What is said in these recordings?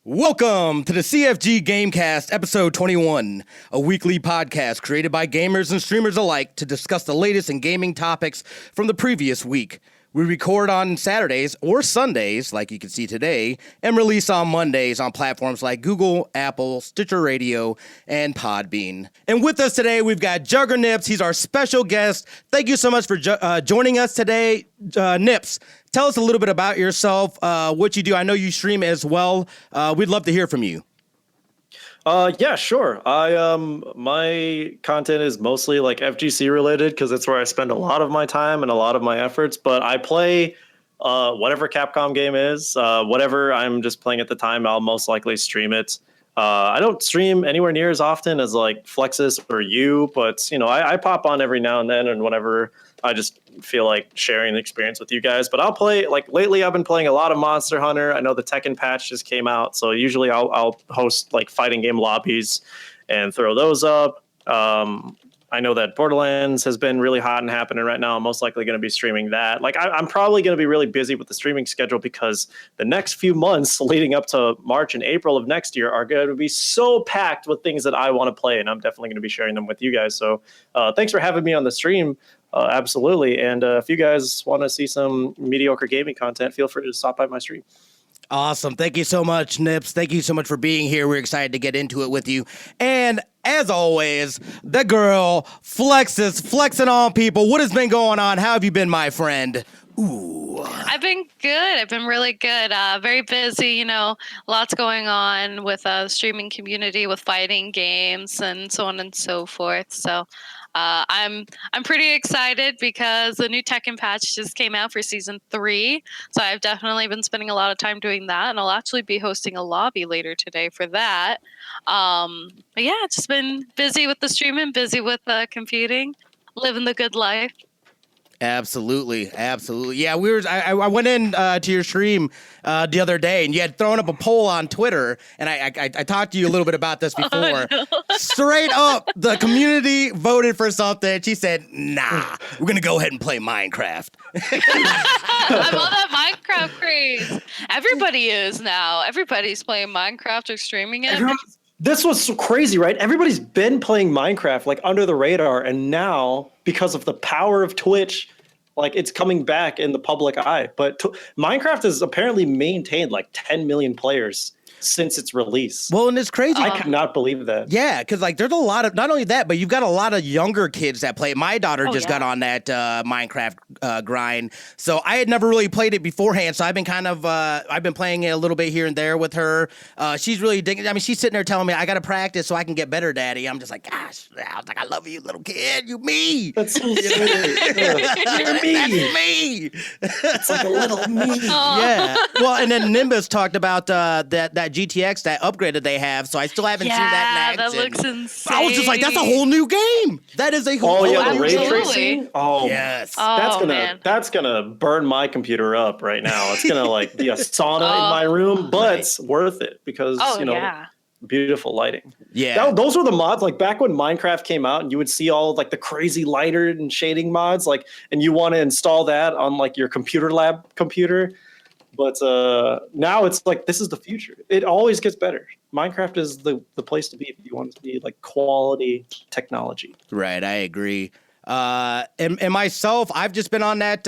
Welcome to the CFG GameCast, episode 21, a weekly podcast created by gamers and streamers alike to discuss the latest in gaming topics from the previous week. We record on Saturdays or Sundays, like you can see today, and release on Mondays on platforms like Google, Apple, Stitcher Radio, and Podbean. And with us today, we've got Juggernipps. He's our special guest. Thank you so much for joining us today. Nips, tell us a little bit about yourself, what you do. I know you stream as well. We'd love to hear from you. Yeah, sure. My content is mostly like FGC related because that's where I spend a lot of my time and a lot of my efforts. But I play whatever Capcom game is, whatever I'm just playing at the time. I'll most likely stream it. I don't stream anywhere near as often as like Flexiss or you, but I pop on every now and then, and whenever I just feel like sharing the experience with you guys. But I'll play, like lately I've been playing a lot of Monster Hunter. I know the Tekken patch just came out, so usually I'll host like fighting game lobbies and throw those up. I know that Borderlands has been really hot and happening right now. I'm most likely going to be streaming that. Like I'm probably going to be really busy with the streaming schedule because the next few months leading up to March and April of next year are going to be so packed with things that I want to play, and I'm definitely going to be sharing them with you guys. So thanks for having me on the stream. Absolutely. And if you guys want to see some mediocre gaming content, feel free to stop by my stream. Awesome. Thank you so much, Nips. Thank you so much for being here. We're excited to get into it with you. And as always, the girl, Flexiss, flexing on people. What has been going on? How have you been, my friend? Ooh. I've been good. I've been really good. Very busy, lots going on with the streaming community, with fighting games and so on and so forth. So I'm pretty excited because the new Tekken patch just came out for season 3. So I've definitely been spending a lot of time doing that, and I'll actually be hosting a lobby later today for that. But yeah, just been busy with the streaming, busy with computing, living the good life. Absolutely. Yeah, I went in to your stream the other day, and you had thrown up a poll on Twitter, and I talked to you a little bit about this before. Oh, no. Straight up, the community voted for something. She said, "Nah, we're gonna go ahead and play Minecraft." I'm on that Minecraft craze. Everybody is now. Everybody's playing Minecraft or streaming it. This was so crazy, right? Everybody's been playing Minecraft like under the radar, and now because of the power of Twitch, like it's coming back in the public eye. But Minecraft has apparently maintained like 10 million players since its release. Well, and it's crazy. I could not believe that. Yeah, because like there's a lot of, not only that, but you've got a lot of younger kids that play. My daughter just got on that Minecraft grind, so I had never really played it beforehand. So I've been I've been playing it a little bit here and there with her. She's really digging. I mean, she's sitting there telling me I got to practice so I can get better, Daddy. I'm just like, gosh, I was like, I love you, little kid. You me. That's so sweet. You're me. That's me. It's like a little me. Yeah. Well, and then Nimbus talked about that GTX, that upgrade that they have, so I still haven't seen that in action. That looks insane. I was just like, that's a whole new game. That is a whole the new ray game. tracing. Oh yes. That's gonna burn my computer up right now. It's gonna like be a sauna in my room, but it's worth it because beautiful lighting. Yeah. Those were the mods like back when Minecraft came out, and you would see all like the crazy lighter and shading mods, like, and you want to install that on like your computer lab computer. But now it's like, this is the future. It always gets better. Minecraft is the place to be if you want it to be like quality technology. Right, I agree. And myself, I've just been on that,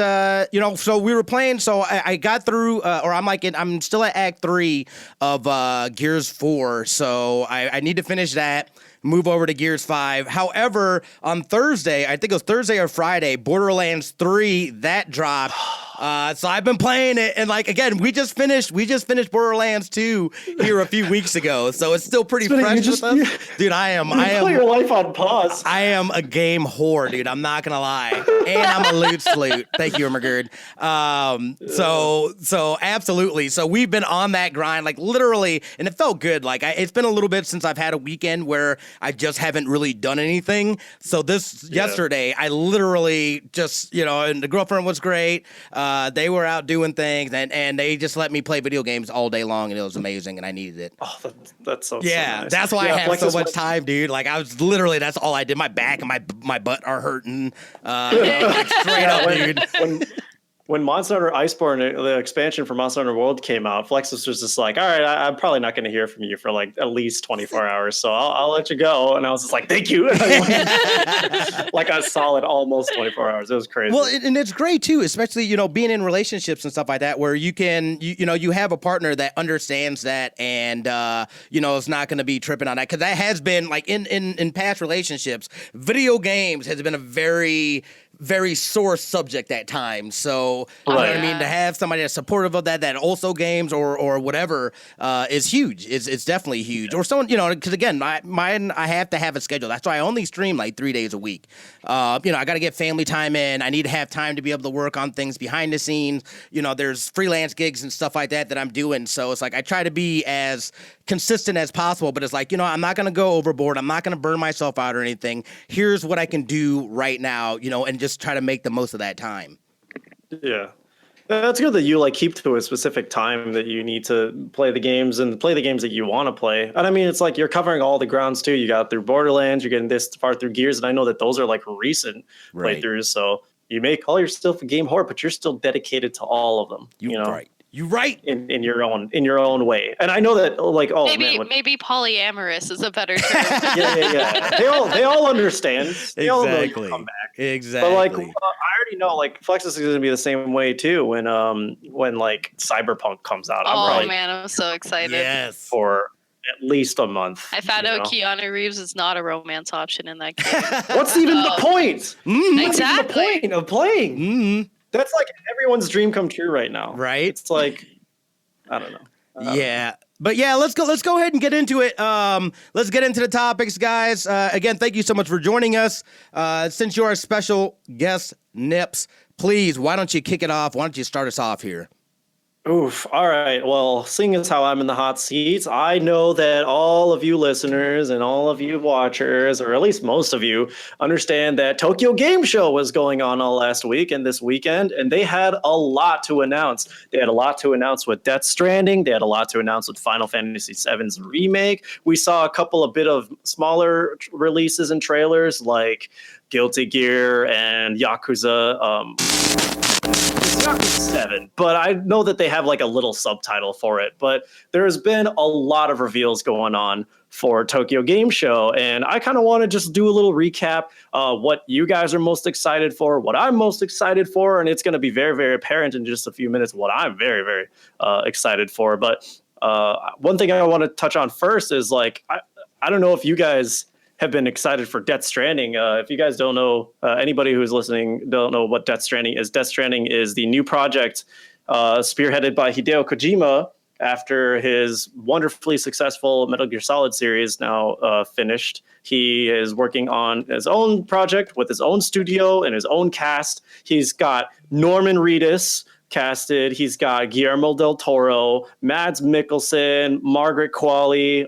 so we were playing, so I got through, I'm still at Act 3 of Gears 4, so I need to finish that. Move over to Gears 5. However, on Thursday, I think it was Thursday or Friday, Borderlands 3, that dropped. So I've been playing it, and like again, we just finished Borderlands 2 here a few weeks ago, so it's still pretty fresh with us. Dude, I am put your life on pause. I am a game whore, dude. I'm not gonna lie, and I'm a loot sloot. Thank you, Immergerd. So absolutely. So we've been on that grind, like literally, and it felt good. Like it's been a little bit since I've had a weekend where I just haven't really done anything. So yesterday, I literally just, and the girlfriend was great. They were out doing things, and they just let me play video games all day long, and it was amazing, and I needed it. Oh, that's so nice. That's why I have so much time, dude. Like I was literally, that's all I did. My back and my butt are hurting. Like, straight up, dude. when Monster Hunter Iceborne, the expansion for Monster Hunter World came out, Flexiss was just like, all right, I'm probably not going to hear from you for like at least 24 hours. So I'll let you go. And I was just like, thank you. Like a solid almost 24 hours. It was crazy. Well, and it's great too, especially, being in relationships and stuff like that, where you can, you have a partner that understands that and, is not going to be tripping on that. Cause that has been like in past relationships, video games has been a very, very sore subject at times. So, you know what I mean? To have somebody that's supportive of that also games or whatever is huge. It's definitely huge. Or someone, because again, I have to have a schedule. That's why I only stream like 3 days a week. I got to get family time in. I need to have time to be able to work on things behind the scenes. There's freelance gigs and stuff like that I'm doing. So it's like I try to be as consistent as possible, but it's like, I'm not going to go overboard. I'm not going to burn myself out or anything. Here's what I can do right now, and just try to make the most of that time. Yeah. That's good that you like keep to a specific time that you need to play the games and play the games that you want to play. And I mean, it's like you're covering all the grounds too. You got through Borderlands, you're getting this far through Gears, and I know that those are like recent playthroughs. So you may call yourself a game whore, but you're still dedicated to all of them. Right. You're right. In your own way. And I know that like maybe polyamorous is a better term. yeah. They all understand. They all know you come back. Exactly. But like I already know like Flexiss is going to be the same way too when like Cyberpunk comes out. I'm so excited. Yes. For at least a month. I found out Keanu Reeves is not a romance option in that game. What's even the point? Exactly. What's the point of playing? Mm-hmm. That's like everyone's dream come true right now. Right. It's like, I don't know. Yeah. But yeah, let's go ahead and get into it. Let's get into the topics, guys. Again, thank you so much for joining us. Since you're a special guest, Nips, please, why don't you kick it off? Why don't you start us off here? Oof. All right. Well, seeing as how I'm in the hot seats, I know that all of you listeners and all of you watchers, or at least most of you, understand that Tokyo Game Show was going on all last week and this weekend, and they had a lot to announce. They had a lot to announce with Death Stranding. They had a lot to announce with Final Fantasy VII's remake. We saw a couple of bit of smaller releases and trailers like Guilty Gear and Yakuza. Yakuza 7, but I know that they have like a little subtitle for it. But there's been a lot of reveals going on for Tokyo Game Show, and I kind of want to just do a little recap what you guys are most excited for, what I'm most excited for, and it's going to be very, very apparent in just a few minutes what I'm very, very excited for. But one thing I want to touch on first is like I don't know if you guys have been excited for Death Stranding. If you guys don't know, anybody who's listening don't know what Death Stranding is. Death Stranding is the new project spearheaded by Hideo Kojima after his wonderfully successful Metal Gear Solid series now finished. He is working on his own project with his own studio and his own cast. He's got Norman Reedus casted. He's got Guillermo del Toro, Mads Mikkelsen, Margaret Qualley.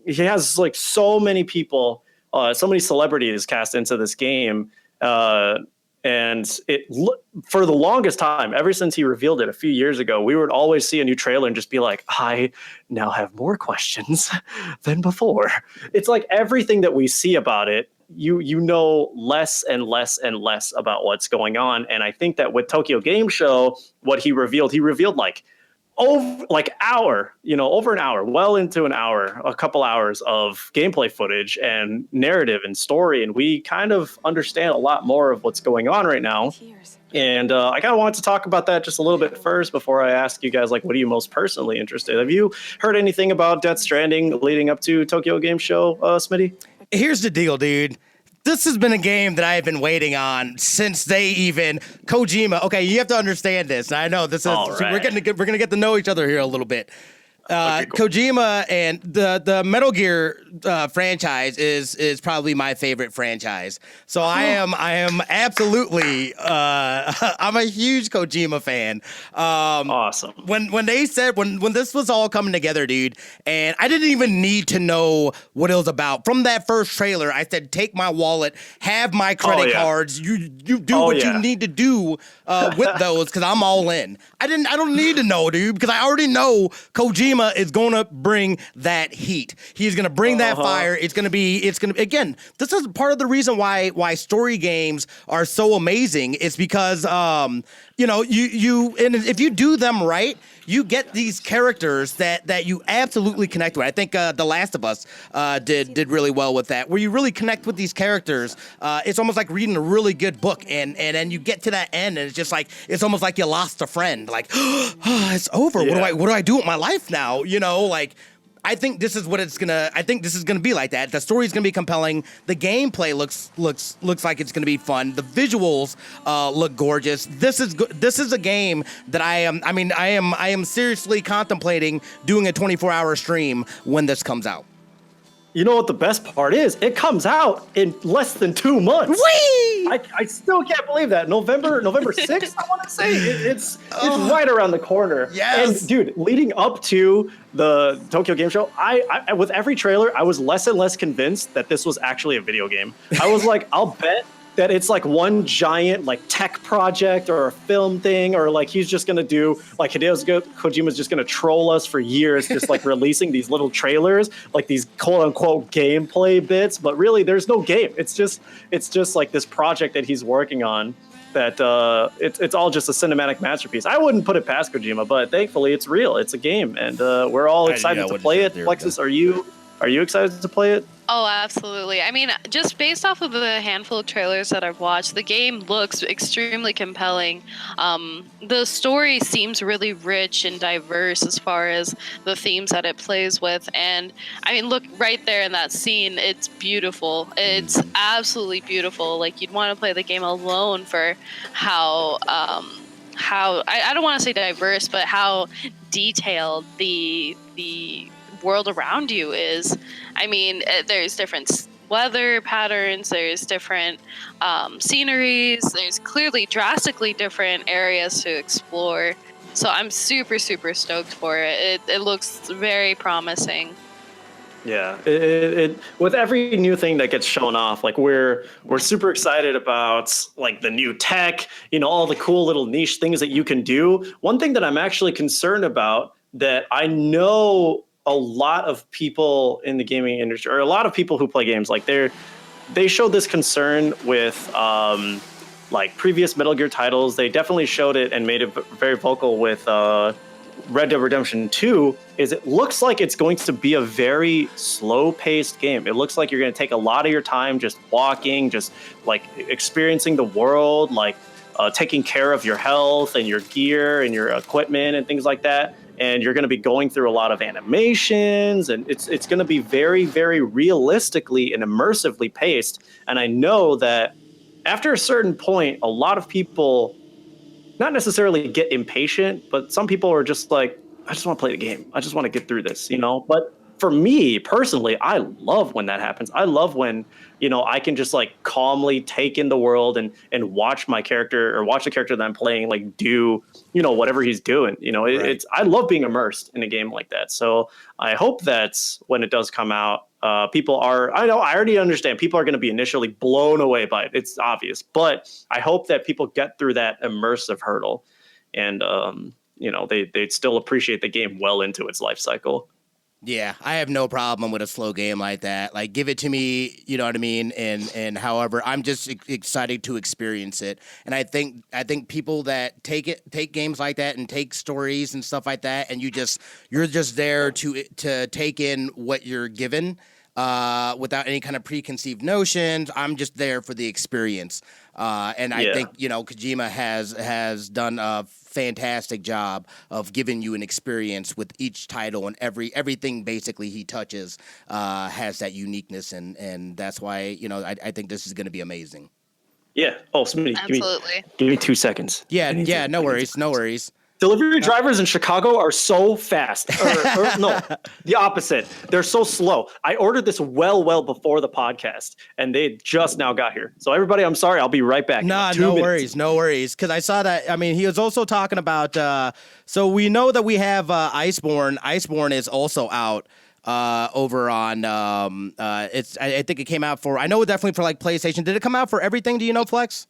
He has like so many people, so many celebrities cast into this game. And for the longest time, ever since he revealed it a few years ago, we would always see a new trailer and just be like, I now have more questions than before. It's like everything that we see about it, you know less and less and less about what's going on. And I think that with Tokyo Game Show, what he revealed like over an hour, well into an hour, a couple hours of gameplay footage and narrative and story. And we kind of understand a lot more of what's going on right now. And I kind of wanted to talk about that just a little bit first before I ask you guys, like, what are you most personally interested? Have you heard anything about Death Stranding leading up to Tokyo Game Show, Smitty? Here's the deal, dude. This has been a game that I have been waiting on since Kojima. Okay, you have to understand this. I know this is right. We're gonna get to know each other here a little bit. Okay, cool. Kojima and the Metal Gear franchise is probably my favorite franchise. So I am absolutely I'm a huge Kojima fan. Awesome. When they said when this was all coming together, dude, and I didn't even need to know what it was about. From that first trailer, I said, take my wallet, have my credit cards. You do what you need to do with those, because I'm all in. I don't need to know, dude, because I already know Kojima is going to bring that heat. He's going to bring that fire. It's going to again, this is part of the reason why story games are so amazing. It's because you know, and if you do them right, you get these characters that you absolutely connect with. I think The Last of Us did really well with that, where you really connect with these characters. It's almost like reading a really good book, and then you get to that end, and it's just like it's almost like you lost a friend. Like, oh, it's over. Yeah. What do I do with my life now? You know, like. I think this is gonna be like that. The story's gonna be compelling. The gameplay looks like it's gonna be fun. The visuals look gorgeous. This is a game that I am seriously contemplating doing a 24-hour stream when this comes out. You know what the best part is? It comes out in less than 2 months. Whee! I still can't believe that. November 6th, I want to say. It's right around the corner. Yes. And dude, leading up to the Tokyo Game Show, I with every trailer, I was less and less convinced that this was actually a video game. I was like, I'll bet that it's like one giant like tech project or a film thing, or like he's just gonna do like Kojima's just gonna troll us for years, just like releasing these little trailers, like these quote unquote gameplay bits. But really, there's no game. It's just like this project that he's working on. That it's all just a cinematic masterpiece. I wouldn't put it past Kojima, but thankfully it's real. It's a game, and we're all excited to play it. Flexiss, are you excited to play it? Oh, absolutely. I mean, just based off of the handful of trailers that I've watched, the game looks extremely compelling. The story seems really rich and diverse as far as the themes that it plays with. And I mean, look right there in that scene. It's beautiful. It's absolutely beautiful. Like, you'd want to play the game alone for how I don't want to say diverse, but how detailed the world around you is. I mean, there's different weather patterns, there's different sceneries, there's clearly drastically different areas to explore. So I'm super, super stoked for it. It looks very promising. Yeah, it with every new thing that gets shown off, like we're super excited about like the new tech, you know, all the cool little niche things that you can do. One thing that I'm actually concerned about that I know a lot of people in the gaming industry, or a lot of people who play games, like they showed this concern with like previous Metal Gear titles. They definitely showed it and made it very vocal with Red Dead Redemption 2. Is it looks like it's going to be a very slow-paced game. It looks like you're going to take a lot of your time just walking, just like experiencing the world, like taking care of your health and your gear and your equipment and things like that. And you're going to be going through a lot of animations, and it's going to be very, very realistically and immersively paced. And I know that after a certain point, a lot of people not necessarily get impatient, but some people are just like, I just want to play the game. I just want to get through this, you know? But for me personally, I love when that happens. I love when, you know, I can just like calmly take in the world and watch my character, or watch the character that I'm playing, like do, you know, whatever he's doing. You know, Right. I love being immersed in a game like that. So I hope that's when it does come out, I already understand people are going to be initially blown away by it. It's obvious, but I hope that people get through that immersive hurdle, and you know, they'd still appreciate the game well into its life cycle. Yeah, I have no problem with a slow game like that. Like, give it to me, you know what I mean? And however, I'm just excited to experience it. And I think people that take games like that and take stories and stuff like that, and you're just there to take in what you're given, without any kind of preconceived notions. I'm just there for the experience. And I think, you know, Kojima has done a fantastic job of giving you an experience with each title, and everything basically he touches has that uniqueness, and that's why, you know, I think this is going to be amazing. Yeah. Oh, Smitty, Absolutely. give me 2 seconds. Yeah, no worries. Delivery drivers in Chicago are so fast. Or no, the opposite. They're so slow. I ordered this well before the podcast, and they just now got here. So everybody, I'm sorry. I'll be right back. Nah, no worries. Because I saw that. I mean, he was also talking about. So we know that we have Iceborne. Iceborne is also out over on. I think it came out for. I know definitely for like PlayStation. Did it come out for everything? Do you know, Flex?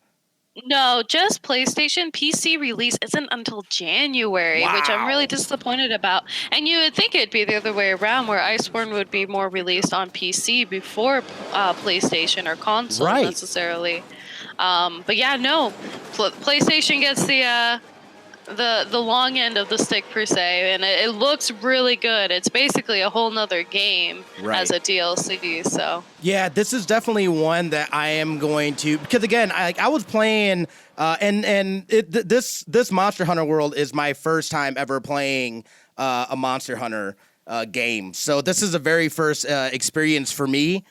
No, just PlayStation. PC release isn't until January, which I'm really disappointed about. And you would think it'd be the other way around, where Iceborne would be more released on PC before PlayStation or console necessarily. But yeah, no, PlayStation gets the long end of the stick per se, and it looks really good. It's basically a whole nother game as a DLC. So yeah, this is definitely one that I am going to, because again, I was playing this Monster Hunter World is my first time ever playing a Monster Hunter game. So this is the very first experience for me.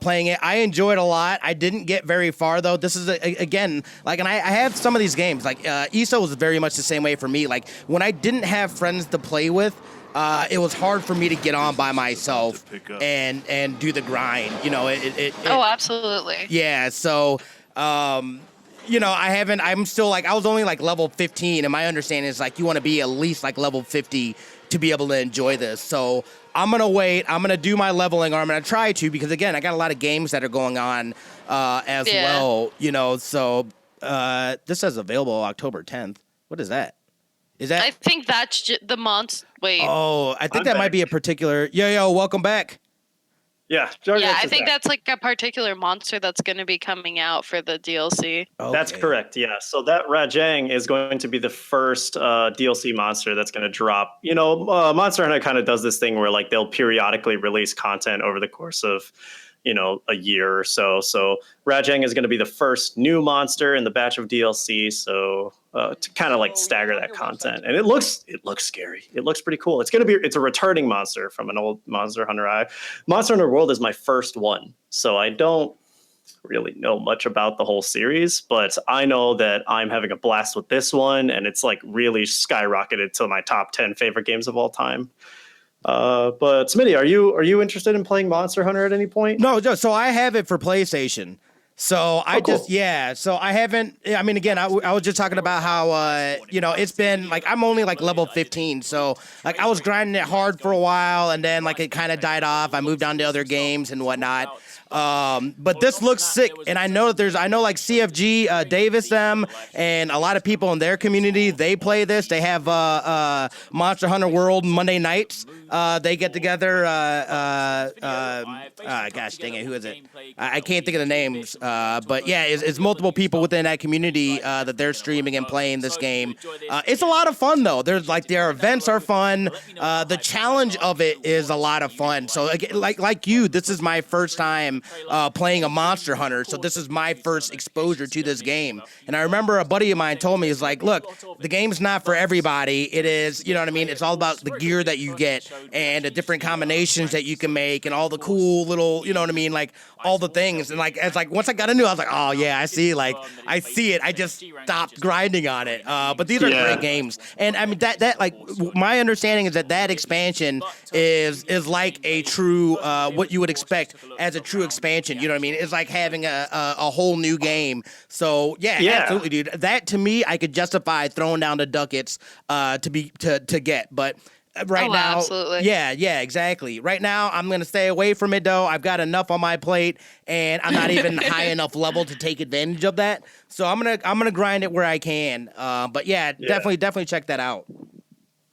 Playing it, I enjoyed a lot. I didn't get very far though. This is again like, and I have some of these games like ESO was very much the same way for me. Like when I didn't have friends to play with, it was hard for me to get on by myself and do the grind. You know, oh, absolutely. Yeah. So, you know, I'm still like, I was only like level 15, and my understanding is like you want to be at least like level 50 to be able to enjoy this. So I'm going to wait. I'm going to do my leveling, or I'm going to try to, because again, I got a lot of games that are going on as well, you know. So this says available October 10th. What is that? Is that? I think that's the month. Wait. Oh, I think that might be a particular. Yo, welcome back. Yeah, I think that's like a particular monster that's going to be coming out for the DLC. Okay. That's correct, yeah. So that Rajang is going to be the first DLC monster that's going to drop. You know, Monster Hunter kind of does this thing where like they'll periodically release content over the course of, you know, a year or so. So Rajang is going to be the first new monster in the batch of DLC. So to kind of like stagger that content, and it looks scary. It looks pretty cool. It's a returning monster from an old Monster Hunter. Monster Hunter World is my first one, so I don't really know much about the whole series, but I know that I'm having a blast with this one, and it's like really skyrocketed to my top 10 favorite games of all time. But Smitty, are you interested in playing Monster Hunter at any point? No, so I have it for PlayStation. So cool. So I haven't, I mean, again, I was just talking about how, you know, it's been like, I'm only like level 15. So like I was grinding it hard for a while, and then like it kind of died off. I moved on to other games and whatnot. But this looks sick, and I know like CFG, Davis, them, and a lot of people in their community, they play this. They have Monster Hunter World Monday nights. They get together. Gosh dang it, who is it? I can't think of the names. But yeah, it's multiple people within that community that they're streaming and playing this game. It's a lot of fun though. Their events are fun. The challenge of it is a lot of fun. So like you, this is my first time playing a Monster Hunter, so this is my first exposure to this game. And I remember a buddy of mine told me, he's like, look, the game's not for everybody. It is, you know what I mean? It's all about the gear that you get and the different combinations that you can make and all the cool little, you know what I mean? Like all the things. And like, it's like, once I got into it, I was like, oh yeah, I see it. I just stopped grinding on it. But these are great games. And I mean, that like, my understanding is that expansion is like a true, what you would expect as a true expansion. You know what I mean? It's like having a whole new game. So yeah, absolutely, dude. That to me, I could justify throwing down the ducats to get, but. Right now, absolutely. Yeah, exactly. Right now, I'm gonna stay away from it though. I've got enough on my plate, and I'm not even high enough level to take advantage of that. So I'm gonna grind it where I can. But definitely check that out.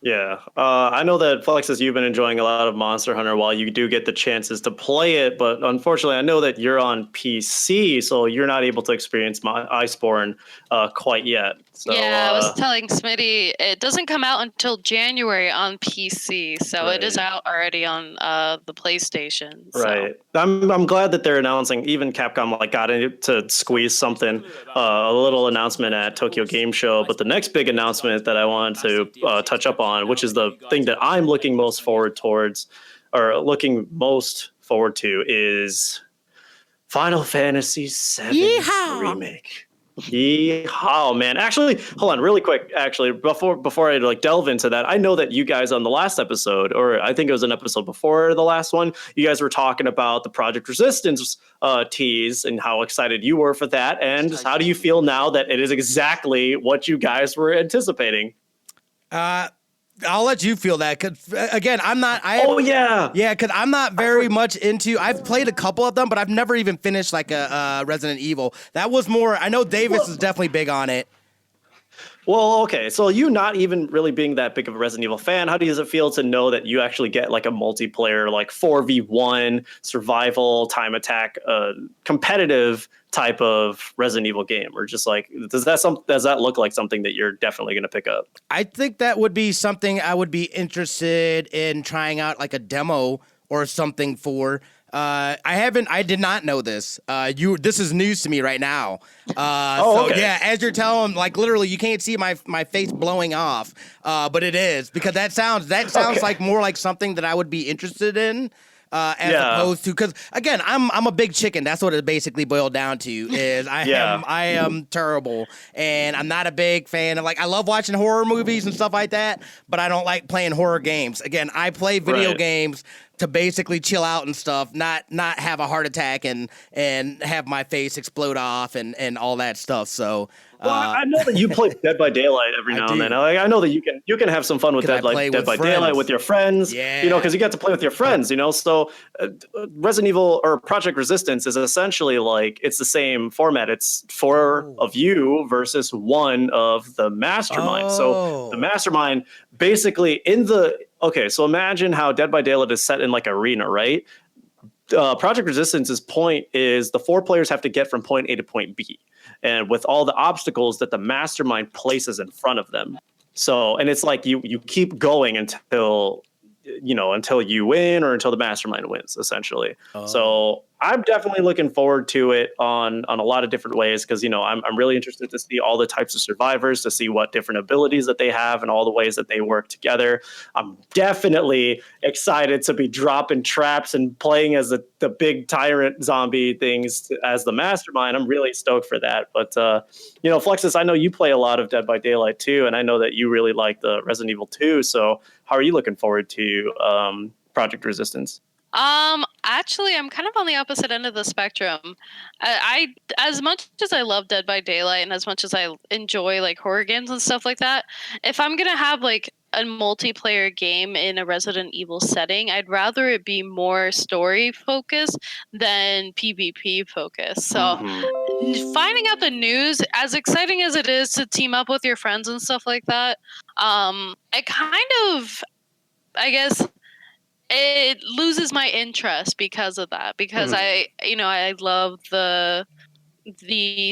Yeah, I know that Flexiss, you've been enjoying a lot of Monster Hunter while you do get the chances to play it, but unfortunately, I know that you're on PC, so you're not able to experience my Iceborne quite yet. So, yeah, I was telling Smitty, it doesn't come out until January on PC, so it is out already on the PlayStation. So. Right. I'm glad that they're announcing. Even Capcom got it to squeeze something, a little announcement at Tokyo Game Show. But the next big announcement that I wanted to touch up on, which is the thing that I'm looking most forward towards, or looking most forward to, is Final Fantasy VII Remake. Yeehaw, man. Actually, hold on really quick. Actually, before I delve into that, I know that you guys on the last episode, or I think it was an episode before the last one, you guys were talking about the Project Resistance tease and how excited you were for that. And how do you feel now that it is exactly what you guys were anticipating? I'll let you feel that, because again, I'm not. Because I'm not very much into. I've played a couple of them, but I've never even finished like a Resident Evil. That was more. I know Davis is definitely big on it. Well, okay. So you not even really being that big of a Resident Evil fan, how does it feel to know that you actually get like a multiplayer, like 4v1 survival, time attack, competitive type of Resident Evil game? Or just like, does that look like something that you're definitely going to pick up? I think that would be something I would be interested in trying out, like a demo or something for. I did not know this. This is news to me right now. Okay. Yeah, as you're telling, like literally, you can't see my face blowing off, but it is, because that sounds like more like something that I would be interested in. As opposed to, because again, I'm a big chicken. That's what it basically boiled down to. Is I am terrible, and I'm not a big fan of, like, I love watching horror movies and stuff like that, but I don't like playing horror games. Again, I play video games to basically chill out and stuff, not have a heart attack and have my face explode off and all that stuff. So. Well, I know that you play Dead by Daylight every now and then. I know that you can have some fun with Dead by Daylight with your friends. Yeah. Because you get to play with your friends. So Resident Evil or Project Resistance is essentially like, it's the same format. It's 4 of you versus 1 of the mastermind. So the mastermind basically so imagine how Dead by Daylight is set in like arena, right? Project Resistance's point is the 4 players have to get from point A to point B, and with all the obstacles that the mastermind places in front of them. So, and it's like you keep going until you win or until the mastermind wins, essentially. So I'm definitely looking forward to it on a lot of different ways, because I'm really interested to see all the types of survivors, to see what different abilities that they have and all the ways that they work together. I'm definitely excited to be dropping traps and playing as the big tyrant zombie things as the mastermind. I'm really stoked for that. But Flexiss, I know you play a lot of Dead by Daylight too, and I know that you really like the Resident Evil 2. So how are you looking forward to Project Resistance? Actually, I'm kind of on the opposite end of the spectrum. I as much as I love Dead by Daylight and as much as I enjoy like horror games and stuff like that, if I'm gonna have like a multiplayer game in a Resident Evil setting, I'd rather it be more story focused than PvP focused. So finding out the news, as exciting as it is to team up with your friends and stuff like that, it kind of, I guess, it loses my interest because of that. Because I love the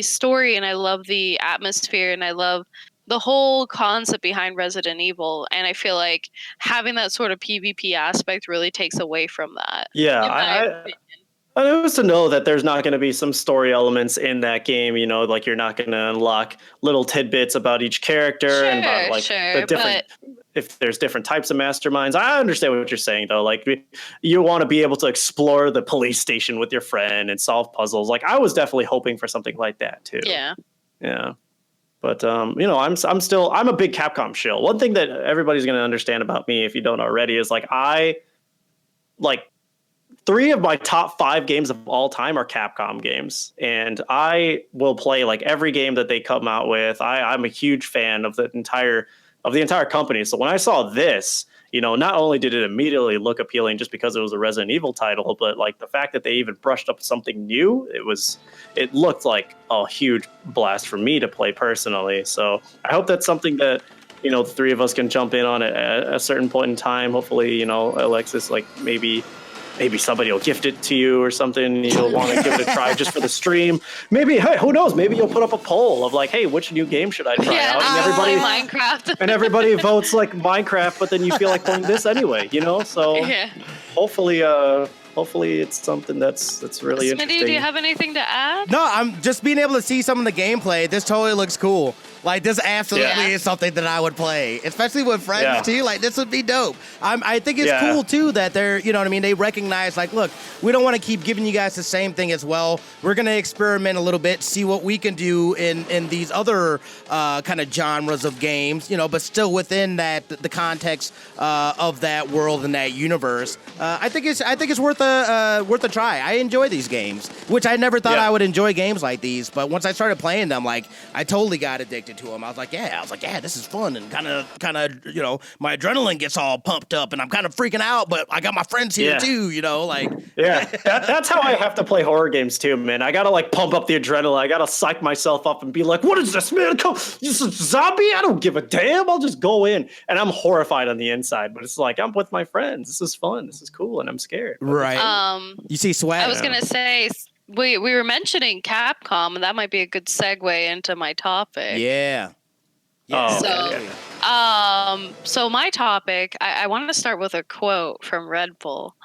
story, and I love the atmosphere, and I love the whole concept behind Resident Evil. And I feel like having that sort of PvP aspect really takes away from that. Yeah, I know to know that there's not going to be some story elements in that game, like you're not going to unlock little tidbits about each character and about like the different, if there's different types of masterminds. I understand what you're saying though. Like you want to be able to explore the police station with your friend and solve puzzles. Like I was definitely hoping for something like that too. Yeah. But I'm a big Capcom shill. One thing that everybody's going to understand about me, if you don't already, is like 3 of my top 5 games of all time are Capcom games, and I will play like every game that they come out with. I'm a huge fan of the entire company. So when I saw this, not only did it immediately look appealing just because it was a Resident Evil title, but like the fact that they even brushed up something new, it looked like a huge blast for me to play personally. So I hope that's something that the 3 of us can jump in on at a certain point in time. Hopefully, Alexis, like maybe somebody will gift it to you or something. You'll want to give it a try just for the stream. Maybe, hey, who knows? Maybe you'll put up a poll of like, hey, which new game should I try out? And everybody, Minecraft. And everybody votes like Minecraft, but then you feel like playing this anyway, So hopefully it's something that's really interesting. Smitty, do you have anything to add? No, I'm just being able to see some of the gameplay. This totally looks cool. Like, this absolutely is something that I would play, especially with friends, too. Like, this would be dope. I think it's cool, too, that they're, they recognize, like, look, we don't want to keep giving you guys the same thing as well. We're going to experiment a little bit, see what we can do in these other kind of genres of games, but still within the context of that world and that universe. I think it's worth a try. I enjoy these games, which I never thought I would enjoy games like these, but once I started playing them, like, I totally got addicted addicted to them. I was like, yeah, this is fun, and kind of, you know, my adrenaline gets all pumped up, and I'm kind of freaking out, but I got my friends here too, you know, like. Yeah, that's how I have to play horror games too, man. I gotta like pump up the adrenaline. I gotta psych myself up and be like, what is this, man? Come, this is a zombie? I don't give a damn. I'll just go in. And I'm horrified on the inside, but it's like, I'm with my friends. This is fun. This is cool, and I'm scared. Right. You see swag. I was gonna say we were mentioning Capcom, and that might be a good segue into my topic. Yeah. So my topic, I want to start with a quote from Red Bull.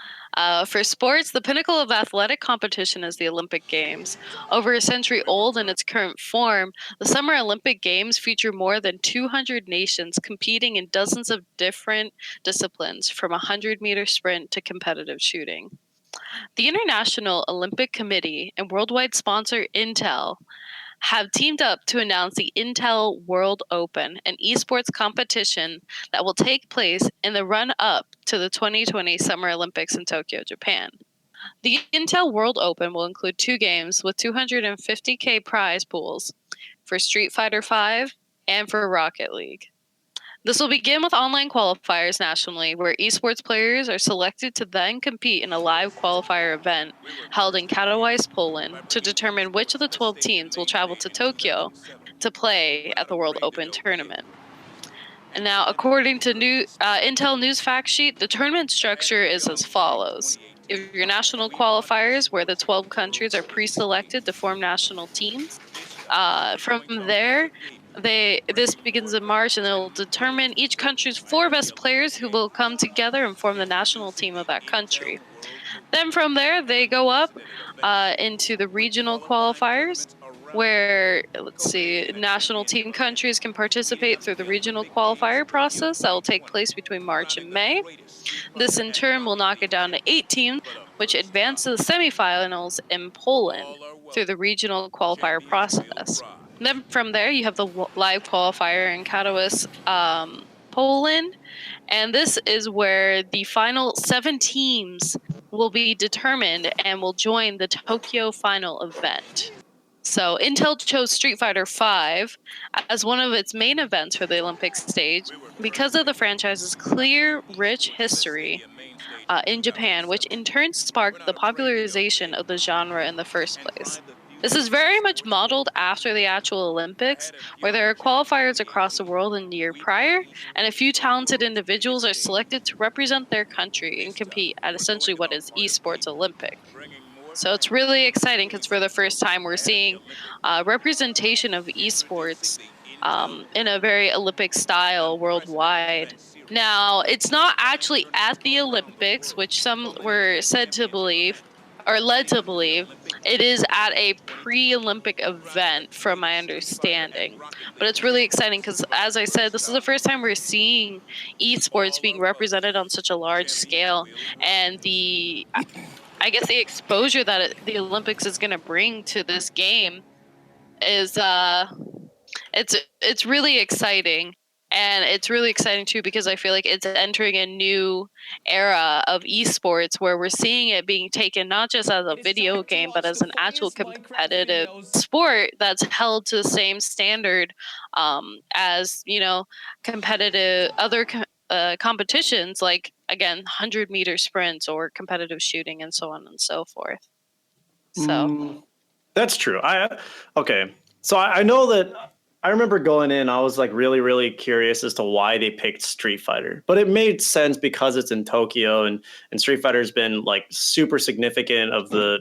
For sports, the pinnacle of athletic competition is the Olympic Games. Over a century old in its current form, the Summer Olympic Games feature more than 200 nations competing in dozens of different disciplines, from a 100-meter sprint to competitive shooting. The International Olympic Committee and worldwide sponsor Intel have teamed up to announce the Intel World Open, an esports competition that will take place in the run-up to the 2020 Summer Olympics in Tokyo, Japan. The Intel World Open will include 2 games with 250K prize pools for Street Fighter V and for Rocket League. This will begin with online qualifiers nationally, where esports players are selected to then compete in a live qualifier event held in Katowice, Poland, to determine which of the 12 teams will travel to Tokyo to play at the World Open tournament. And now, according to Intel News Fact Sheet, the tournament structure is as follows. Your national qualifiers, where the 12 countries are pre-selected to form national teams. From there, this begins in March, and they'll determine each country's 4 best players who will come together and form the national team of that country. Then from there, they go up into the regional qualifiers, where, national team countries can participate through the regional qualifier process that will take place between March and May. This in turn will knock it down to 8 teams, which advance to the semifinals in Poland through the regional qualifier process. Then from there, you have the live qualifier in Katowice, Poland, and this is where the final 7 teams will be determined and will join the Tokyo final event. So Intel chose Street Fighter V as one of its main events for the Olympic stage because of the franchise's clear, rich history in Japan, which in turn sparked the popularization of the genre in the first place. This is very much modeled after the actual Olympics, where there are qualifiers across the world in the year prior, and a few talented individuals are selected to represent their country and compete at essentially what is esports Olympic. So it's really exciting because for the first time we're seeing representation of esports in a very Olympic style worldwide. Now, it's not actually at the Olympics, which some were said to believe, or led to believe. It is at a pre-Olympic event, from my understanding. But it's really exciting because, as I said, this is the first time we're seeing esports being represented on such a large scale. And the exposure that the Olympics is going to bring to this game is it's really exciting. And it's really exciting, too, because I feel like it's entering a new era of esports where we're seeing it being taken not just as a video game, but as an actual competitive sport that's held to the same standard as, competitive other competitions, like, again, 100-meter sprints or competitive shooting and so on and so forth. So that's true. So I know that I remember going in, I was like really, really curious as to why they picked Street Fighter, but it made sense because it's in Tokyo and Street Fighter has been like super significant of the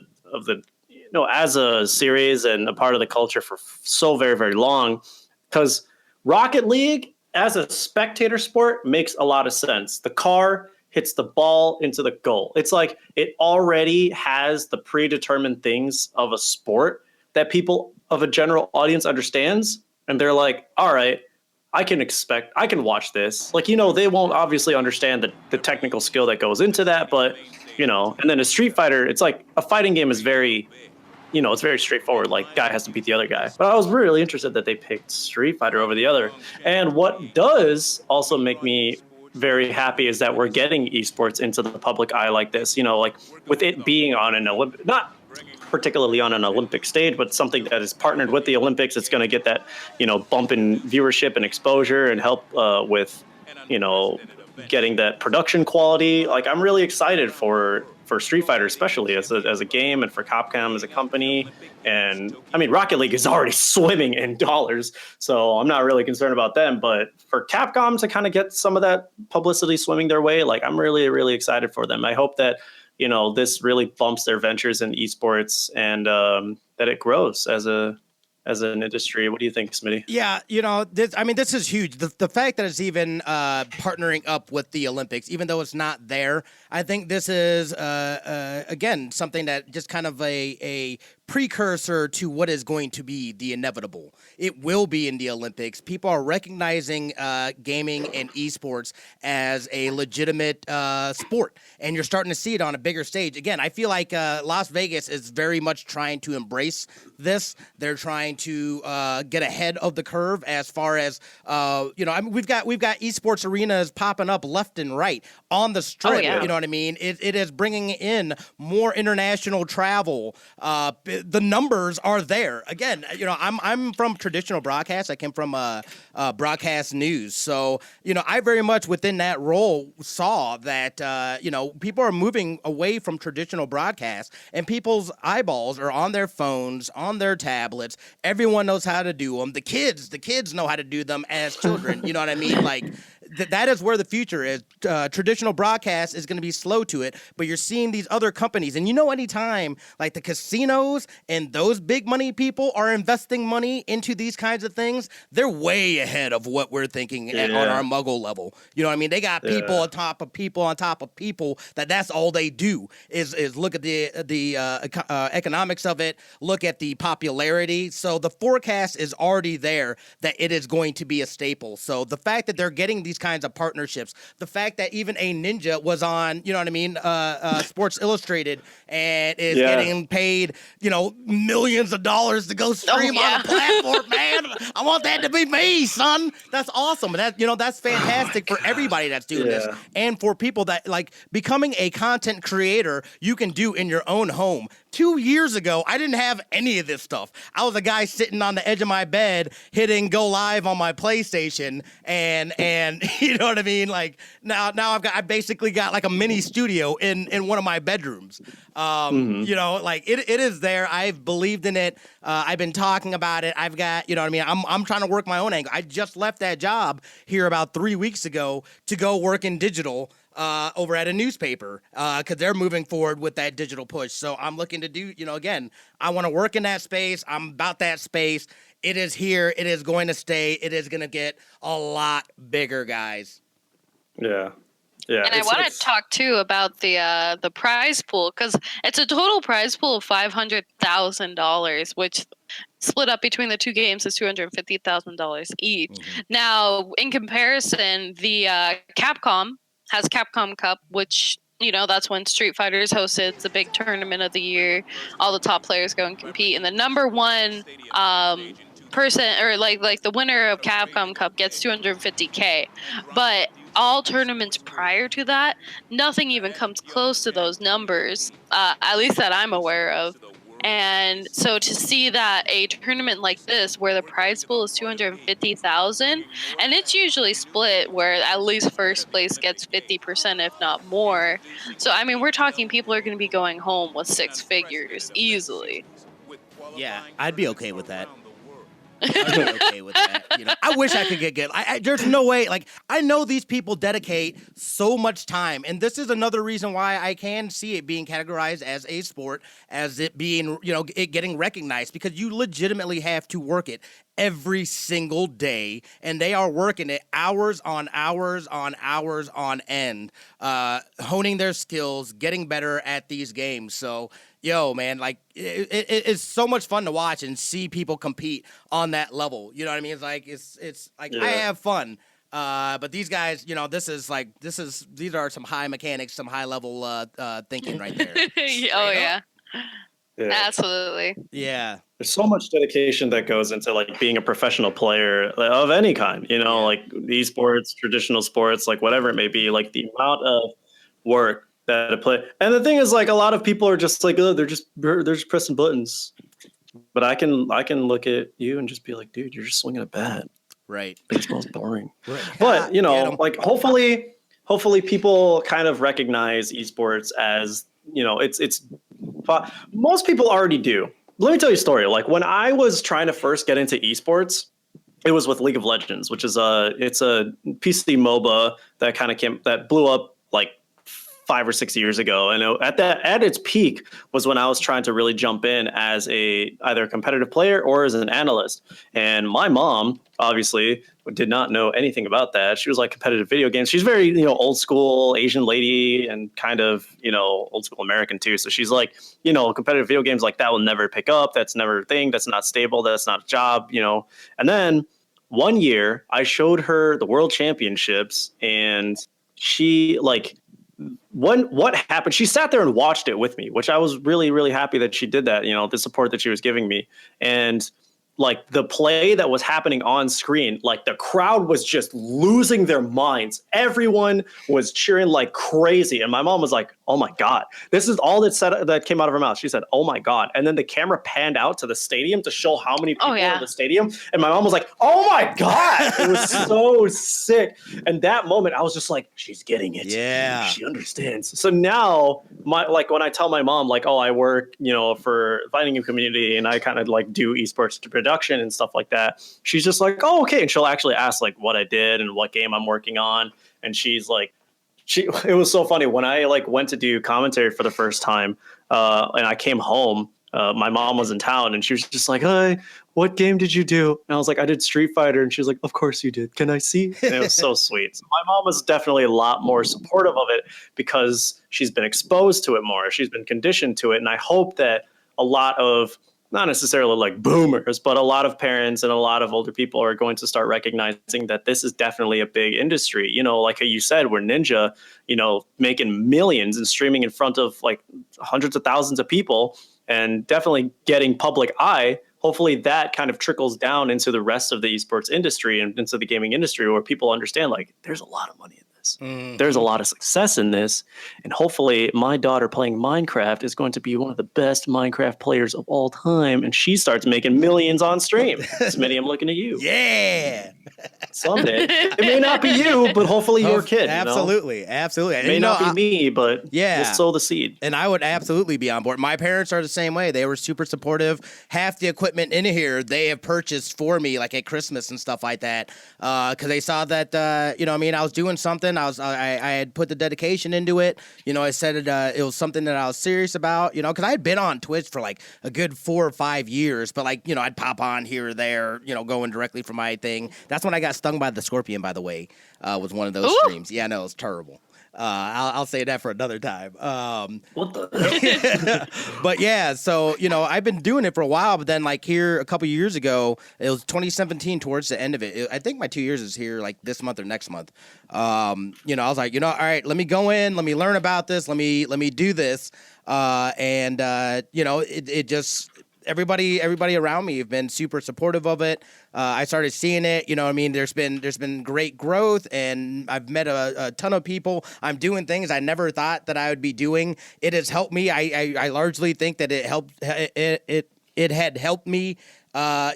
as a series and a part of the culture for so very, very long. Because Rocket League as a spectator sport makes a lot of sense. The car hits the ball into the goal. It's like it already has the predetermined things of a sport that people of a general audience understands. And they're like, all right, I can watch this. Like, they won't obviously understand the technical skill that goes into that. But, and then a Street Fighter, it's like a fighting game is very, it's very straightforward. Like, guy has to beat the other guy. But I was really interested that they picked Street Fighter over the other. And what does also make me very happy is that we're getting esports into the public eye like this, like with it being on an Olympic, particularly on an Olympic stage, but something that is partnered with the Olympics. It's going to get that, bump in viewership and exposure and help with, getting that production quality. Like, I'm really excited for Street Fighter, especially as a game, and for Capcom as a company. And I mean, Rocket League is already swimming in dollars, so I'm not really concerned about them. But for Capcom to kind of get some of that publicity swimming their way, like, I'm really, really excited for them. I hope that, this really bumps their ventures in esports, and that it grows as an industry. What do you think, Smitty? Yeah, this is huge. The fact that it's even partnering up with the Olympics, even though it's not there, I think this is, again, something that just kind of a precursor to what is going to be the inevitable. It will be in the Olympics. People are recognizing gaming and esports as a legitimate sport, and you're starting to see it on a bigger stage. Again, I feel like Las Vegas is very much trying to embrace this. They're trying to get ahead of the curve as far as we've got esports arenas popping up left and right on the strip. Oh, yeah. You know what I mean? It is bringing in more international travel. The numbers are there. Again, I'm from traditional broadcast. I came from broadcast news, so I very much within that role saw that people are moving away from traditional broadcast, and people's eyeballs are on their phones, on their tablets. Everyone knows how to do them. The kids know how to do them as children. You know what I mean? Like, that is where the future is. Traditional broadcast is going to be slow to it, but you're seeing these other companies. And anytime like the casinos and those big money people are investing money into these kinds of things, they're way ahead of what we're thinking on our muggle level. You know what I mean? They got people on top of people on top of people that's all they do is look at the economics of it, look at the popularity. So the forecast is already there that it is going to be a staple. So the fact that they're getting these kinds of partnerships, the fact that even a ninja was on, Sports Illustrated and is getting paid, millions of dollars to go stream on a platform, man. I want that to be me, son. That's awesome. That's fantastic for everybody that's doing this, and for people that like becoming a content creator you can do in your own home. 2 years ago, I didn't have any of this stuff. I was a guy sitting on the edge of my bed hitting go live on my PlayStation, and you know what I mean? Like now I basically got like a mini studio in one of my bedrooms. Like it is there. I've believed in it. I've been talking about it. I've got, I'm trying to work my own angle. I just left that job here about 3 weeks ago to go work in digital over at a newspaper because they're moving forward with that digital push. So I'm looking to do, again, I want to work in that space. I'm about that space. It is here. It is going to stay. It is going to get a lot bigger, guys. Yeah. Yeah. And I want to talk too about the prize pool, because it's a total prize pool of $500,000, which split up between the two games is $250,000 each. Mm-hmm. Now, in comparison, the Capcom has Capcom Cup, which that's when Street Fighter is hosted. It's a big tournament of the year. All the top players go and compete, and the number one person, or like the winner of Capcom Cup, gets $250K. But all tournaments prior to that, nothing even comes close to those numbers, at least that I'm aware of. And so to see that a tournament like this, where the prize pool is $250,000, and it's usually split where at least first place gets 50%, if not more. So I mean, we're talking people are going to be going home with six figures easily. Yeah, I'd be okay with that. I'd be okay with that. I wish I could get good. There's no way. Like, I know these people dedicate so much time, and this is another reason why I can see it being categorized as a sport, as it being, it getting recognized, because you legitimately have to work it every single day, and they are working it hours on hours on hours on end, honing their skills, getting better at these games. So, man, like it's so much fun to watch and see people compete on that level. You know what I mean? It's like I have fun. But these guys, these are some high mechanics, some high level thinking right there. Yeah. Absolutely. Yeah. There's so much dedication that goes into like being a professional player of any kind, like esports, traditional sports, like whatever it may be. Like the amount of work that play. And the thing is, like, a lot of people are just like, oh, they're just pressing buttons. But I can look at you and just be like, dude, you're just swinging a bat. Right. Baseball's boring. Right. But, you know, like hopefully people kind of recognize esports as, you know, it's most people already do. Let me tell you a story. Like when I was trying to first get into esports, it was with League of Legends, which is it's a PC MOBA that blew up like 5 or 6 years ago. And at its peak was when I was trying to really jump in as either a competitive player or as an analyst. And my mom obviously did not know anything about that. She was like competitive video games. She's very, you know, old school Asian lady and kind of, you know, old school American too. So she's like, you know, competitive video games like that will never pick up. That's never a thing. That's not stable. That's not a job, you know. And then one year I showed her the world championships and she like, what happened? She sat there and watched it with me, which I was really, really happy that she did that, you know, the support that she was giving me. And like the play that was happening on screen, like the crowd was just losing their minds. Everyone was cheering like crazy. And my mom was like, oh my God, this is all that came out of her mouth. She said, oh my God. And then the camera panned out to the stadium to show how many people were in the stadium. And my mom was like, oh my God, it was so sick. And that moment I was just like, she's getting it. Yeah. She understands. So now when I tell my mom like, oh, I work, you know, for fighting community and I kind of like do esports production and stuff like that, she's just like, oh, okay. And she'll actually ask like what I did and what game I'm working on. And she's like, it was so funny when I like went to do commentary for the first time and I came home, my mom was in town and she was just like, hey, what game did you do? And I was like, I did Street Fighter. And she was like, of course you did. Can I see? And it was so sweet. So my mom was definitely a lot more supportive of it because she's been exposed to it more. She's been conditioned to it. And I hope that a lot of, not necessarily like boomers, but a lot of parents and a lot of older people are going to start recognizing that this is definitely a big industry. You know, like you said, we're Ninja, you know, making millions and streaming in front of like hundreds of thousands of people and definitely getting public eye. Hopefully that kind of trickles down into the rest of the esports industry and into the gaming industry where people understand like there's a lot of money in this. Mm-hmm. There's a lot of success in this. And hopefully my daughter playing Minecraft is going to be one of the best Minecraft players of all time. And she starts making millions on stream. Smitty, I'm looking at you. Yeah. Someday. It may not be you, but hopefully your kid. Absolutely. You know? Absolutely. It may not be me, but we'll sow the seed. And I would absolutely be on board. My parents are the same way. They were super supportive. Half the equipment in here they have purchased for me, like at Christmas and stuff like that, because they saw that, you know what I mean, I was doing something. I had put the dedication into it. You know, I said it was something that I was serious about, you know, because I had been on Twitch for like a good 4 or 5 years, but like, you know, I'd pop on here or there, you know, going directly from my thing. That's when I got stung by the scorpion, by the way, was one of those streams. Yeah, no, it was terrible. I'll say that for another time. What the? But yeah, so, you know, I've been doing it for a while, but then like here a couple years ago, it was 2017 towards the end of it. I think my 2 years is here like this month or next month. You know, I was like, you know, all right, let me go in, let me learn about this, let me do this. And you know, it just, everybody around me have been super supportive of it. I started seeing it, you know what I mean? There's been great growth and I've met a ton of people. I'm doing things I never thought that I would be doing. It has helped me. I largely think that it had helped me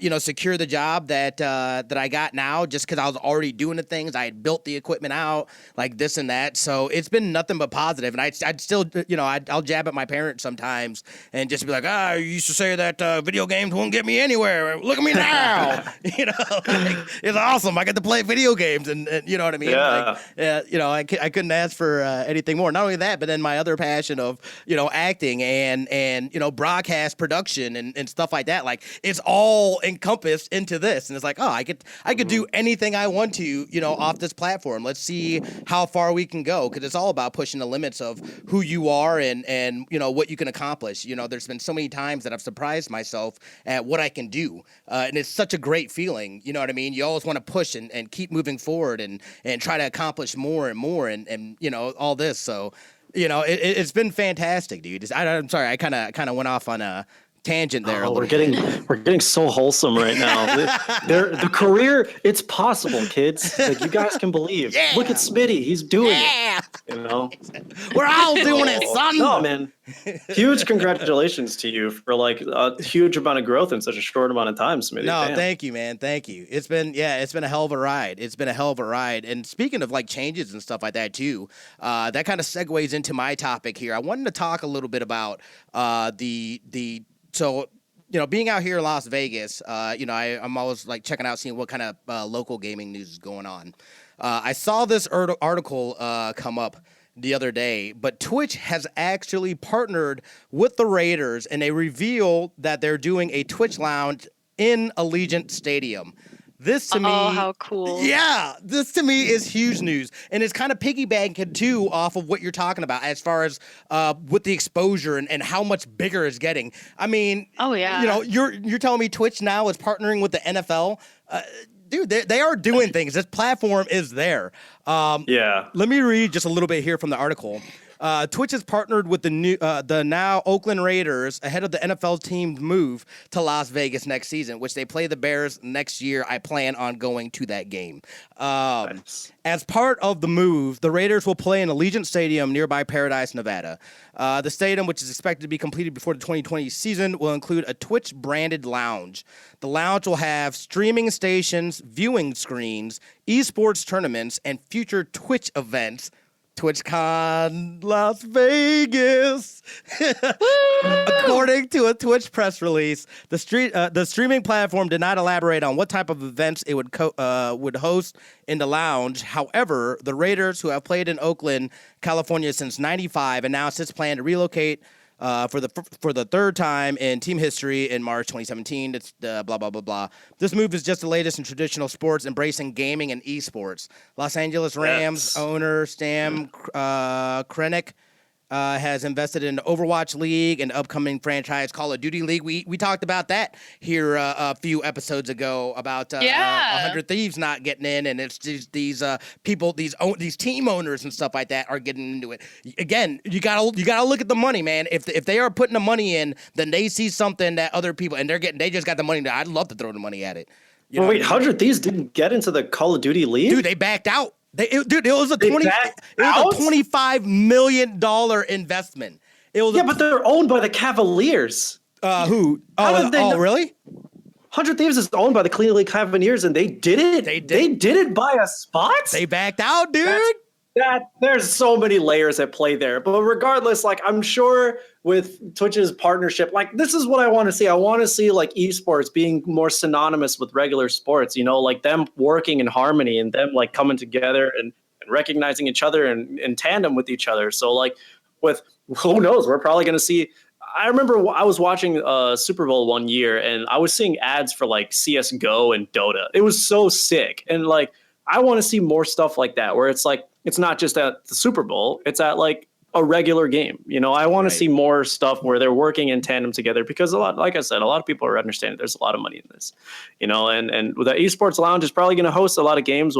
you know, secure the job that I got now, just because I was already doing the things. I had built the equipment out, like this and that. So it's been nothing but positive. And I'd still, you know, I'll jab at my parents sometimes and just be like, you used to say that video games won't get me anywhere. Look at me now. You know, like, it's awesome. I get to play video games, and you know what I mean? Yeah. Like, you know, I couldn't ask for anything more. Not only that, but then my other passion of, you know, acting and you know, broadcast production and stuff like that. Like, it's all encompassed into this, and it's like, I could do anything I want to, you know, off this platform. Let's see how far we can go, because it's all about pushing the limits of who you are and you know what you can accomplish. You know, there's been so many times that I've surprised myself at what I can do, and it's such a great feeling. You know what I mean? You always want to push and keep moving forward and try to accomplish more and more and you know, all this. So, you know, it's been fantastic, dude. I'm sorry, I kind of went off on a tangent there. Oh, we're getting so wholesome right now. The career, it's possible, kids. Like, you guys can believe. Yeah. Look at Smitty, he's doing it. You know, we're all doing it, son. No, man. Huge congratulations to you for like a huge amount of growth in such a short amount of time, Smitty. No, Damn. thank you, man. Thank you. It's been a hell of a ride. It's been a hell of a ride. And speaking of like changes and stuff like that too, that kind of segues into my topic here. I wanted to talk a little bit about being out here in Las Vegas, I'm always like checking out, seeing what kind of local gaming news is going on. I saw this article come up the other day, but Twitch has actually partnered with the Raiders, and they reveal that they're doing a Twitch lounge in Allegiant Stadium. This to me, how cool! Yeah, this to me is huge news, and it's kind of piggybacking too off of what you're talking about as far as with the exposure and how much bigger it's getting. I mean, oh yeah, you're telling me Twitch now is partnering with the NFL. Dude, they are doing things. This platform is there. Yeah. Let me read just a little bit here from the article. Twitch has partnered with the now Oakland Raiders ahead of the NFL team's move to Las Vegas next season, which they play the Bears next year. I plan on going to that game. Nice. As part of the move, the Raiders will play in Allegiant Stadium nearby Paradise, Nevada. The stadium, which is expected to be completed before the 2020 season, will include a Twitch-branded lounge. The lounge will have streaming stations, viewing screens, esports tournaments, and future Twitch events. TwitchCon Las Vegas. According to a Twitch press release, the streaming platform did not elaborate on what type of events it would host in the lounge. However, the Raiders, who have played in Oakland, California since '95, announced its plan to relocate for the third time in team history in March 2017. It's blah, blah, blah, blah. This move is just the latest in traditional sports, embracing gaming and esports. Los Angeles Rams owner Stan Kroenke has invested in the Overwatch League and upcoming franchise Call of Duty League. We talked about that here a few episodes ago about 100 Thieves not getting in, and it's just these people, these team owners and stuff like that are getting into it. Again, you gotta look at the money, man. If they are putting the money in, then they see something that other people, and they just got the money. I'd love to throw the money at it. Wait, 100 Thieves didn't get into the Call of Duty League? Dude, they backed out. It was a $25 million investment. But they're owned by the Cavaliers. Who? Really? 100 Thieves is owned by the Cleveland Cavaliers, and they did it. They did it by a spot. They backed out, dude. There's so many layers at play there. But regardless, like, I'm sure with Twitch's partnership, like, this is what I want to see. I want to see like esports being more synonymous with regular sports, like them working in harmony and them like coming together and recognizing each other and in tandem with each other. So like with, who knows, we're probably going to see. I remember I was watching Super Bowl one year and I was seeing ads for like CSGO and Dota. It was so sick. And like, I want to see more stuff like that where it's like, it's not just at the Super Bowl, it's at like a regular game. I want to see more stuff where they're working in tandem together, because like I said, a lot of people are understanding there's a lot of money in this, and the esports lounge is probably going to host a lot of games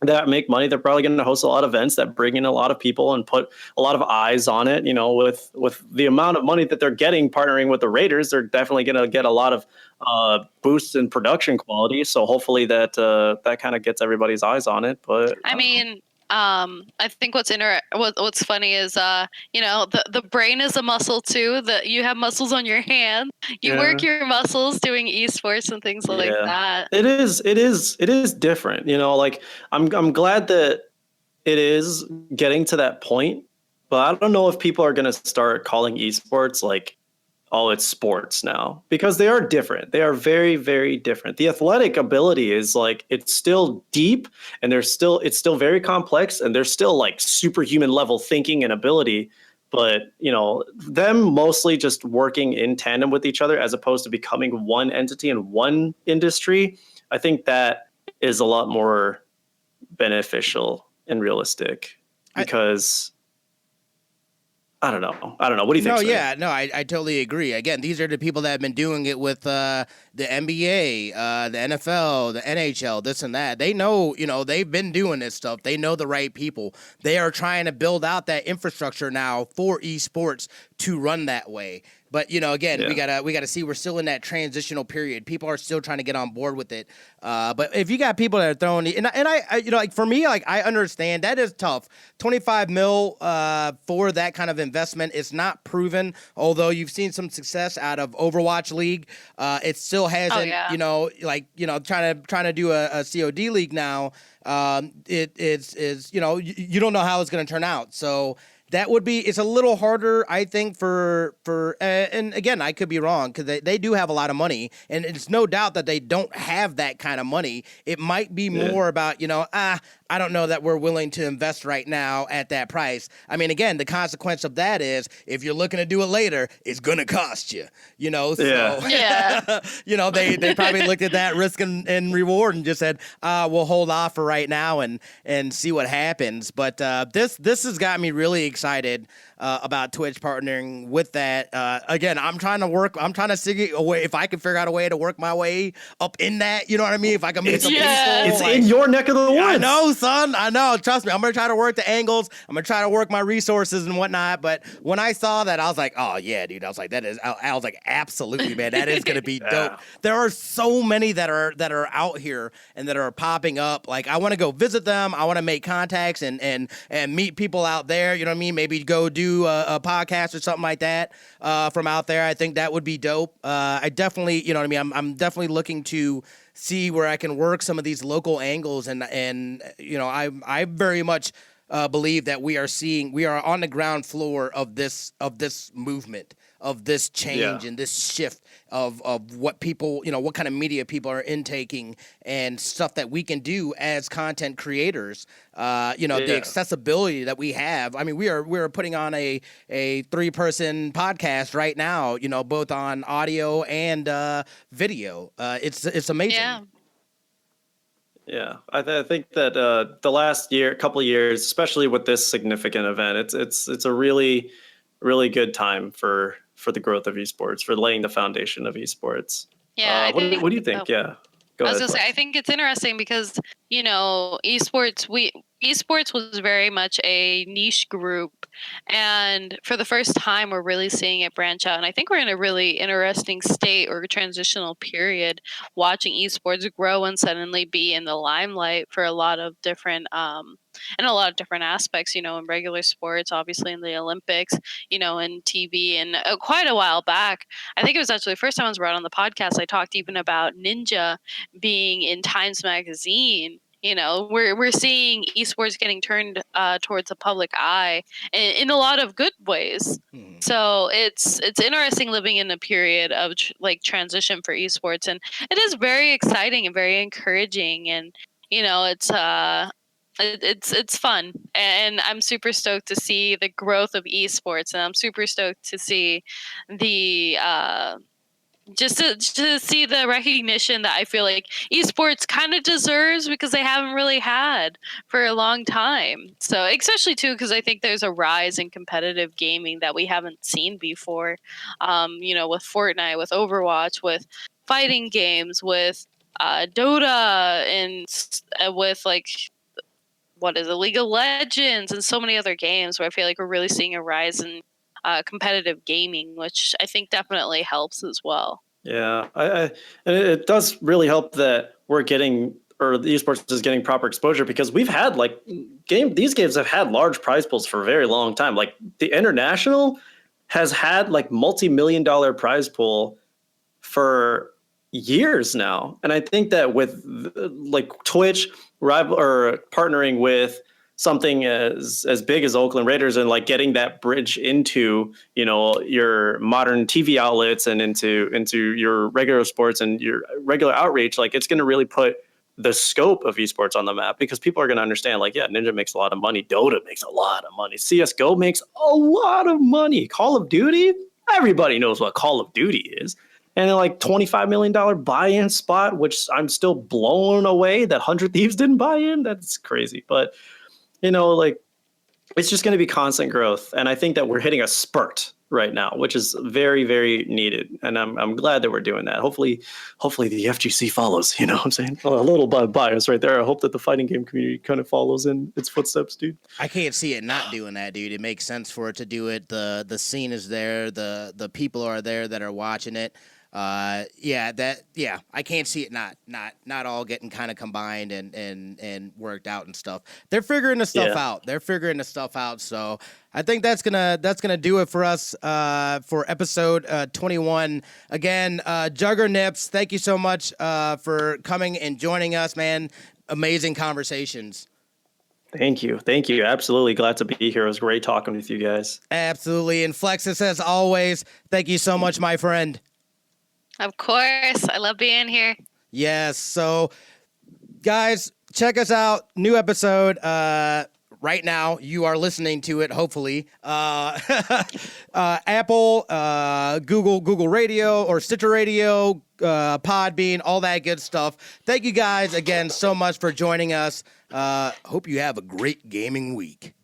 that make money. They're probably going to host a lot of events that bring in a lot of people and put a lot of eyes on it. With the amount of money that they're getting partnering with the Raiders, they're definitely going to get a lot of boosts in production quality. So hopefully that kind of gets everybody's eyes on it. But I mean, I think what's funny is, the brain is a muscle too. That you have muscles on your hand. You work your muscles doing esports and things like that. It is different. Like I'm glad that it is getting to that point, but I don't know if people are going to start calling esports like, oh, it's sports now, because they are different. They are very, very different. The athletic ability is like, it's still deep, and it's still very complex, and there's still like superhuman level thinking and ability. But, them mostly just working in tandem with each other as opposed to becoming one entity in one industry, I think that is a lot more beneficial and realistic, because I don't know. What do you think? I totally agree. Again, these are the people that have been doing it with the NBA, the NFL, the NHL, this and that. They know, they've been doing this stuff. They know the right people. They are trying to build out that infrastructure now for esports to run that way. But again, we gotta see. We're still in that transitional period. People are still trying to get on board with it. But if you got people that are throwing, and I like for me, like I understand that is tough. 25 mil for that kind of investment is not proven. Although you've seen some success out of Overwatch League, it still hasn't. Trying to do a COD league now. It's you don't know how it's going to turn out. So. That would be, it's a little harder, I think, and again, I could be wrong, because they do have a lot of money, and it's no doubt that they don't have that kind of money. It might be more about, I don't know that we're willing to invest right now at that price. I mean, again, the consequence of that is, if you're looking to do it later, it's going to cost you, so, they probably looked at that risk and reward and just said, we'll hold off for right now and see what happens. But this has got me really excited about Twitch partnering with that. Again, I'm trying to see a way, if I can figure out a way to work my way up in that, you know what I mean? If I can make something it's in your neck of the woods. I know, son. I know. Trust me. I'm going to try to work the angles. I'm going to try to work my resources and whatnot. But when I saw that, I was like, oh, yeah, dude. I was like, I was like, absolutely, man. That is going to be dope. There are so many that are out here and that are popping up. Like, I want to go visit them. I want to make contacts and meet people out there. You know what I mean? Maybe go do a podcast or something like that from out there. I think that would be dope. I definitely, you know what I mean? I'm definitely looking to see where I can work some of these local angles, and I very much believe that we are on the ground floor of this movement, of this change and this shift of what people, what kind of media people are intaking and stuff that we can do as content creators. The accessibility that we have. I mean, we're putting on a 3-person podcast right now, both on audio and video. It's amazing. Yeah. Yeah, I think that the last couple of years, especially with this significant event, it's a really, really good time for the growth of esports, for laying the foundation of esports. Yeah. What do you think? Yeah. Go ahead. I was gonna say, I think it's interesting because, esports was very much a niche group, and for the first time we're really seeing it branch out, and I think we're in a really interesting state or transitional period, watching esports grow and suddenly be in the limelight for a lot of different in a lot of different aspects, in regular sports, obviously in the Olympics, in TV. And quite a while back, I think it was actually the first time I was brought on the podcast, I talked even about Ninja being in Times Magazine. We're seeing esports getting turned towards the public eye in a lot of good ways. So it's interesting living in a period of transition for esports, and it is very exciting and very encouraging, and it's fun, and I'm super stoked to see the growth of esports, and I'm super stoked to see the just to see the recognition that I feel like esports kind of deserves, because they haven't really had for a long time. So especially too, because I think there's a rise in competitive gaming that we haven't seen before. With Fortnite, with Overwatch, with fighting games, with Dota, and with what is it, League of Legends, and so many other games where I feel like we're really seeing a rise in competitive gaming, which I think definitely helps as well. Yeah, and it does really help that we're getting, or the esports is getting proper exposure, because we've had these games have had large prize pools for a very long time. Like the International has had multi-million-dollar prize pool for years now, and I think that with Twitch partnering with something as big as Oakland Raiders, and getting that bridge into your modern TV outlets and into your regular sports and your regular outreach, it's going to really put the scope of esports on the map, because people are going to understand Ninja makes a lot of money, Dota makes a lot of money, CS:GO makes a lot of money, Call of Duty, everybody knows what Call of Duty is. And $25 million buy-in spot, which I'm still blown away that 100 Thieves didn't buy in. That's crazy. But, it's just going to be constant growth. And I think that we're hitting a spurt right now, which is very, very needed. And I'm glad that we're doing that. Hopefully the FGC follows, you know what I'm saying? A little bias right there. I hope that the fighting game community kind of follows in its footsteps, dude. I can't see it not doing that, dude. It makes sense for it to do it. The scene is there. The people are there that are watching it. I can't see it not all getting kind of combined and worked out and stuff. They're figuring the stuff out. So I think that's gonna do it for us for episode 21. Again, Juggernipps, thank you so much for coming and joining us, man. Amazing conversations. Thank you. Absolutely glad to be here. It was great talking with you guys. Absolutely. And Flexiss, as always, thank you so much, my friend. Of course. I love being here. Yes. So, guys, check us out. New episode right now. You are listening to it, hopefully. Apple, Google Radio or Stitcher Radio, Podbean, all that good stuff. Thank you guys again so much for joining us. Hope you have a great gaming week.